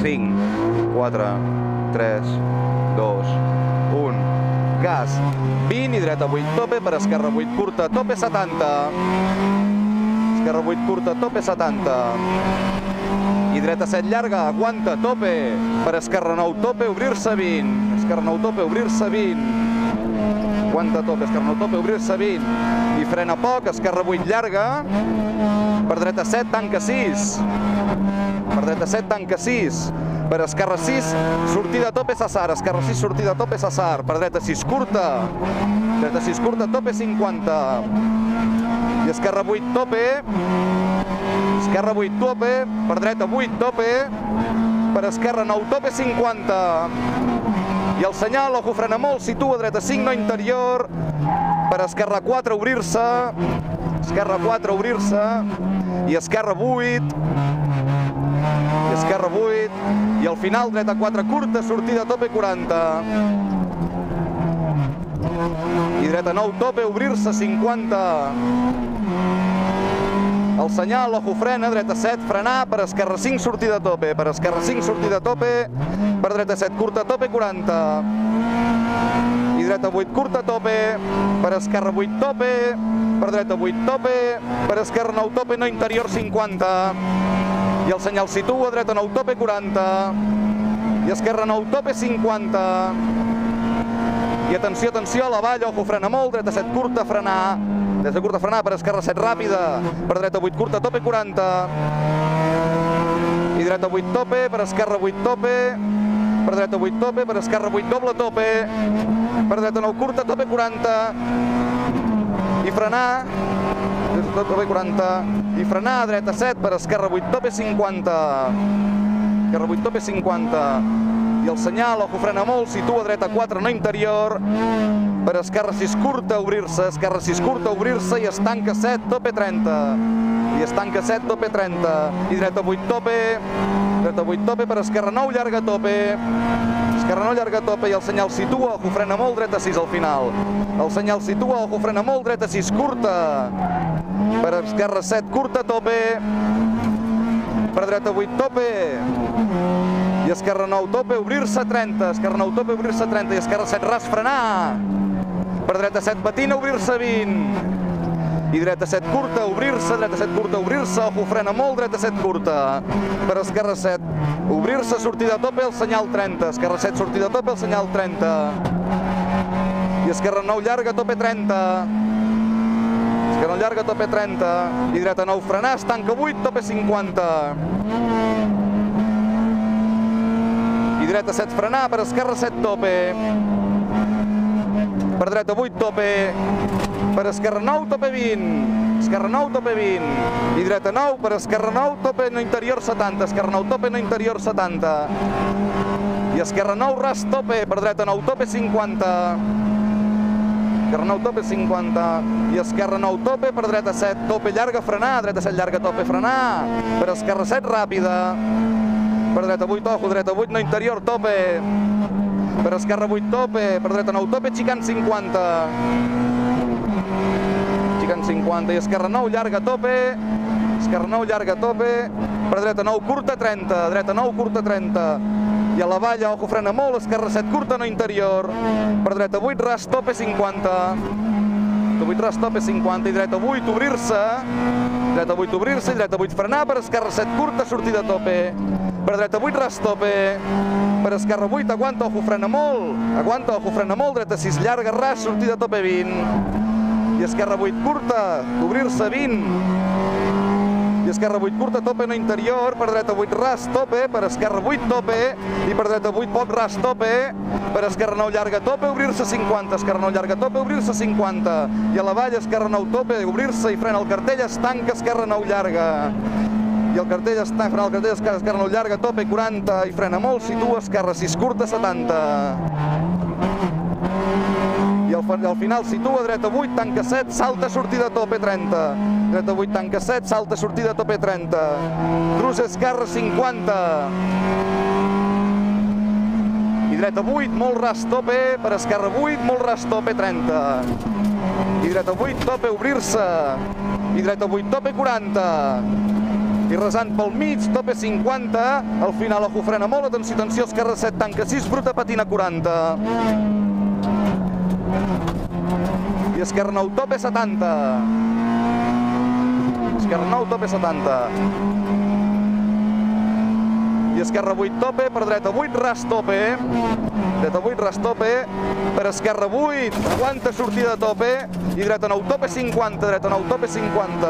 5, 4, 3, 2, 1, gas, 20 i dreta 8, tope, per esquerra 8, curta, tope 70, esquerra 8, curta, tope 70, i dreta 7 llarga, aguanta, tope, per esquerra 9, tope, obrir-se 20, esquerra 9, tope, obrir-se 20, aguanta, tope, esquerra 9, tope, obrir-se 20, i frena poc, esquerra 8 llarga, per dreta 7, tanca 6, per dreta 7, tanca 6, per esquerra 6, sortida tope Sassar, esquerra 6, sortida tope Sassar, per dreta 6 curta, dreta 6 curta, tope 50, i esquerra 8 tope, esquerra 8 tope, per dreta 8 tope, per esquerra 9 tope 50, i el senyal, ojo, frena molt, situa dreta 5, no interior, per esquerra 4 obrir-se, esquerra 4 obrir-se, i esquerra 8, i esquerra 8, i al final dreta 4 curta, sortida tope 40, i dreta 9 tope, obrir-se 50, el senyal, ojo, frena, dreta 7, frenar, per esquerra 5, sortida tope, per esquerra 5, sortida tope, per dreta 7, curta, tope 40, i dreta 8, curta, tope, per esquerra 8, tope, per dreta 8, tope, per esquerra 9, tope, no interior 50, i el senyal situa, dreta 9, tope 40, i esquerra 9, tope 50, i atenció, atenció, a la vall, ojo, frena molt, dreta 7, curta, frenar, dreta curta, frenar, per esquerra 7, ràpida, per dreta 8, curta, tope 40, i dreta 8, tope, per esquerra 8, tope, per dreta 8, tope, per esquerra 8, doble tope, per dreta 9, curta, tope 40, i frenar, tope 40, i frenar, dreta 7, per esquerra 8, tope 50, esquerra 8, tope 50, i el senyal, ojo, frena molt, situa dreta 4, no interior, per esquerra 6 curta, obrir-se, esquerra 6 curta, obrir-se, i es tanca 7, tope 30, i es tanca 7, tope 30, i dreta 8, tope, dreta 8, tope, per esquerra 9, llarga tope, esquerra 9, llarga tope, i el senyal situa, ojo, frena molt, dreta 6 al final, el senyal situa, ojo, frena molt, dreta 6 curta, per esquerra 7, curta, tope, per dreta 8, tope, i esquerra 9, tope, obrir-se 30, esquerra 9, tope, obrir-se 30, i esquerra 7, ras, frenar, per dreta 7, patina, obrir-se 20, i dreta 7, curta, obrir-se, dreta 7, curta, obrir-se, ojo, frena molt, dreta 7, curta, per esquerra 7, obrir-se, sortida tope, el senyal 30, esquerra 7, sortida tope, el senyal 30, i esquerra 9, llarga, tope 30, esquerra 9, llarga, tope 30, i dreta 9, frenar, es tanca 8, tope 50, i dreta 7, frenar, per esquerra 7, tope, per dreta 8, tope, per esquerra 9, tope 20, esquerra 9, tope 20, i dreta 9, per esquerra 9, tope no interior 70, esquerra 9, tope no interior 70, i esquerra 9, ras, tope, per dreta 9, tope 50, esquerra 9, tope 50, i esquerra 9, tope, per dreta 7, tope, llarga, frenar, dreta 7, llarga, tope, frenar, per esquerra 7, ràpida, per dreta 8, ojo, dreta 8, no interior, tope, per esquerra 8, tope, per dreta 9, tope, xicant 50, xicant 50, i esquerra 9, llarga, tope, esquerra 9, llarga, tope, per dreta 9, curta, 30, dreta 9, curta, 30, i a la valla, ojo, frena molt, esquerra 7, curta, no interior, per dreta 8, ras, tope, 50, 8, ras, tope, 50, i dreta 8, obrir-se, dreta 8, obrir-se, i dreta 8, frenar, per esquerra 7, curta, sortida tope, per dreta 8, ras, tope, per esquerra 8, aguanta, ojo, frena molt, dreta 6, llarga, ras, sortida tope 20, i esquerra 8, curta, obrir-se 20, i esquerra 8, curta, tope, no interior, per dreta 8, ras, tope, per esquerra 8, tope, i per dreta 8, poc, ras, tope, per esquerra 9, llarga, tope, obrir-se 50, esquerra 9, llarga, tope, obrir-se 50, i a la valla, esquerra 9, tope, obrir-se, i frena el cartell, es tanca, esquerra 9, llarga, i el cartell està frenant el cartell, esquerra 9 llarga, tope 40, i frena molt, situa, esquerra 6 curta, 70. I al final situa, dreta 8, tanca 7, salta, sortida, tope 30. Dreta 8, tanca 7, salta, sortida, tope 30. Cruz esquerra 50. I dreta 8, molt ras, tope, per esquerra 8, molt ras, tope 30. I dreta 8, tope, obrir-se. I dreta 8, tope 40. i resant pel mig, tope 50, al final ojo frena molt, atenció, atenció, esquerra 7, tanca 6, bruta, patina 40. I esquerra 9, tope 70. Esquerra 9, tope 70. I esquerra 8, tope, per dreta 8, ras, tope. Dreta 8, ras, tope. Per esquerra 8, aguanta, sortida, tope. I dreta 9, tope 50, dreta 9, tope 50.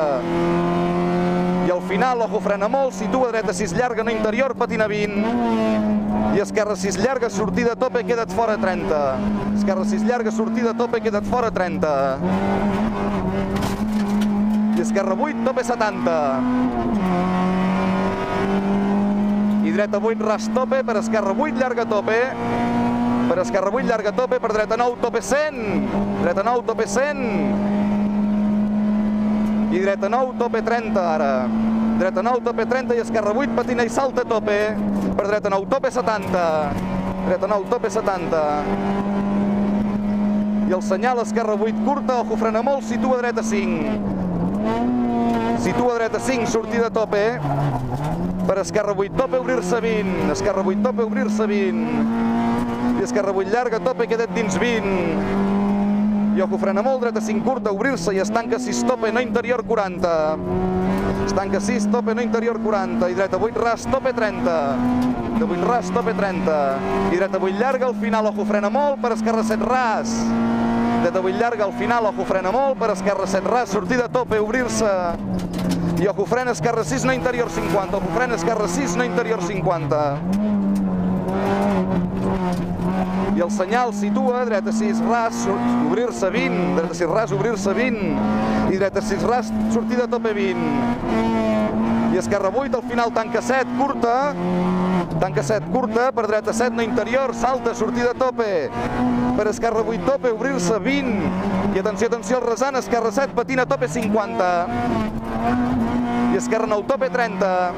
I al final, ojo, frena molt, situa dreta 6 llarga, no interior, patina 20. I esquerra 6 llarga, sortida, tope, queda't fora 30. Esquerra 6 llarga, sortida, tope, queda't fora 30. I esquerra 8, tope 70. I dreta 8, ras, tope, per esquerra 8, llarga, tope. Per esquerra 8, llarga, tope, per dreta 9, tope 100. Dreta 9, tope 100. I dreta 9, tope 30, ara. Dreta 9, tope 30, i esquerra 8, patina i salta, tope. Per dreta 9, tope 70. Dreta 9, tope 70. I el senyal, esquerra 8, curta, ojo, frena molt, situa dreta 5. Situa dreta 5, sortida, tope. Per esquerra 8, tope, obrir-se 20. Esquerra 8, tope, obrir-se 20. I esquerra 8, llarga, tope, queda't dins 20. I ojo, frena molt, dreta 5, curta, obrir-se i es tanca 6, tope, no interior 40. Es tanca 6, tope, no interior 40. I dreta 8, ras, tope 30. De 8, ras, tope 30. I dreta 8, llarga, al final, ojo, frena molt, per esquerra 7, ras. Dreta 8, llarga, al final, ojo, frena molt, per esquerra 7, ras, sortida, tope, obrir-se. I ojo, frena, esquerra 6, no interior 50. Ojo, frena, esquerra 6, no interior 50. I el senyal situa, dreta 6, ras, obrir-se 20. Dreta 6, ras, obrir-se 20. I dreta 6, ras, sortida, tope 20. I esquerra 8, al final, tanca 7, curta. Tanca 7, curta, per dreta 7, no interior, salta, sortida, tope. Per esquerra 8, tope, obrir-se 20. I atenció, atenció, el resant, esquerra 7, patina, tope 50. I esquerra 9, tope 30.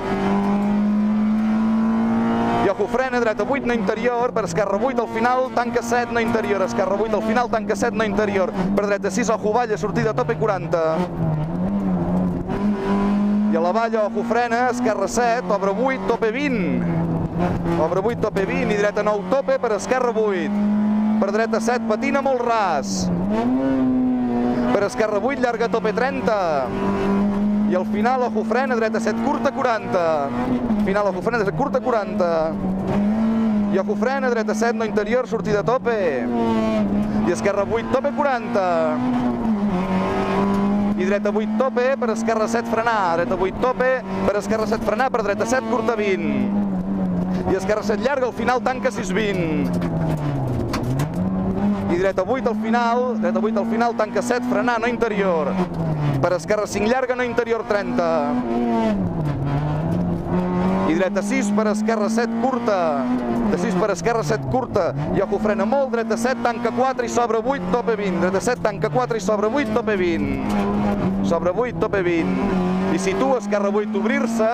I ojo, frena, dreta 8, no interior, per esquerra 8, al final, tanca 7, no interior. Esquerra 8, al final, tanca 7, no interior. Per dreta 6, ojo, balla, sortida, tope 40. I a la valla, ojo, frena, esquerra 7, obre 8, tope 20. Obre 8, tope 20, i dreta 9, tope, per esquerra 8. Per dreta 7, patina molt ras. Per esquerra 8, llarga, tope 30. I al final, ojo, frena, dreta 7, curta, 40. Final, ojo, frena, dreta 7, curta, 40. I ojo, frena, dreta 7, no interior, sortida, tope. I esquerra 8, tope, 40. I dreta 8, tope, per esquerra 7, frenar. Dreta 8, tope, per esquerra 7, frenar, per dreta 7, curta, 20. I esquerra 7, llarga, al final, tanca 6, 20. I dreta 8 al final, tanca 7, frenar, no interior. Per esquerra 5, llarga, no interior 30. I dreta 6, per esquerra 7, curta. De 6 per esquerra 7, curta. I ojo, frena molt, dreta 7, tanca 4 i sobre 8, tope 20. Dreta 7, tanca 4 i sobre 8, tope 20. Sobre 8, tope 20. I situa, esquerra 8, obrir-se.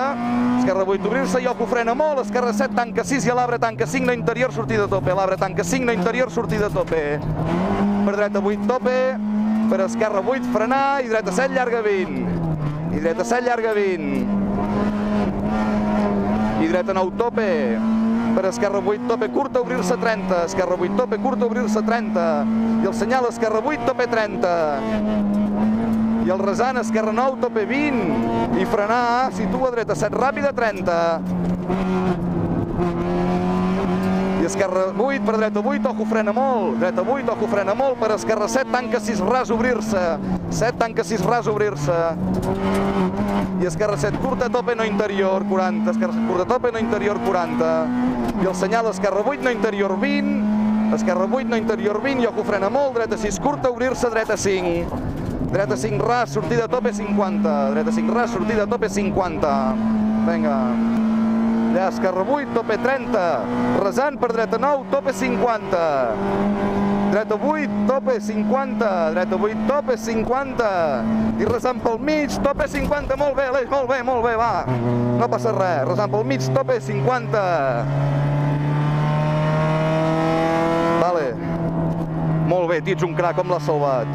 Esquerra 8, obrir-se i ojo, frena molt. Esquerra 7, tanca 6 i a l'arbre tanca 5, no interior, sortida, tope. L'arbre tanca 5, no interior, sortida, tope. Per dreta 8, tope. Per esquerra 8, frenar. I dreta 7, llarga 20. I dreta 7, llarga 20. I dreta 9, tope. Per esquerra 8, tope, curta, obrir-se 30. Esquerra 8, tope, curta, obrir-se 30. I el senyal, esquerra 8, tope 30. I el resant, esquerra 9, tope 20. I frenar, situa, dreta 7, ràpida, 30. I esquerra 8, per dreta 8, ojo, frena molt. Dreta 8, ojo, frena molt. Per esquerra 7, tanca 6, ras, obrir-se. 7, tanca 6, ras, obrir-se. I esquerra 7, curta, tope, no interior, 40. Esquerra 7, curta, tope, no interior, 40. I el senyal, esquerra 8, no interior, 20. Esquerra 8, no interior, 20. I ojo, frena molt. Dreta 6, curta, obrir-se, dreta 5. Dreta 5, ras, sortida, tope, 50. Dreta 5, ras, sortida, tope, 50. Vinga. Allà, esquerra 8, tope 30. Resant per dreta 9, tope 50. Dreta 8, tope 50. Dreta 8, tope 50. I resant pel mig, tope 50. Molt bé, Aleix, molt bé, va. No passa res. Resant pel mig, tope 50. Vale. Molt bé, tio, ets un crac, com l'has salvat.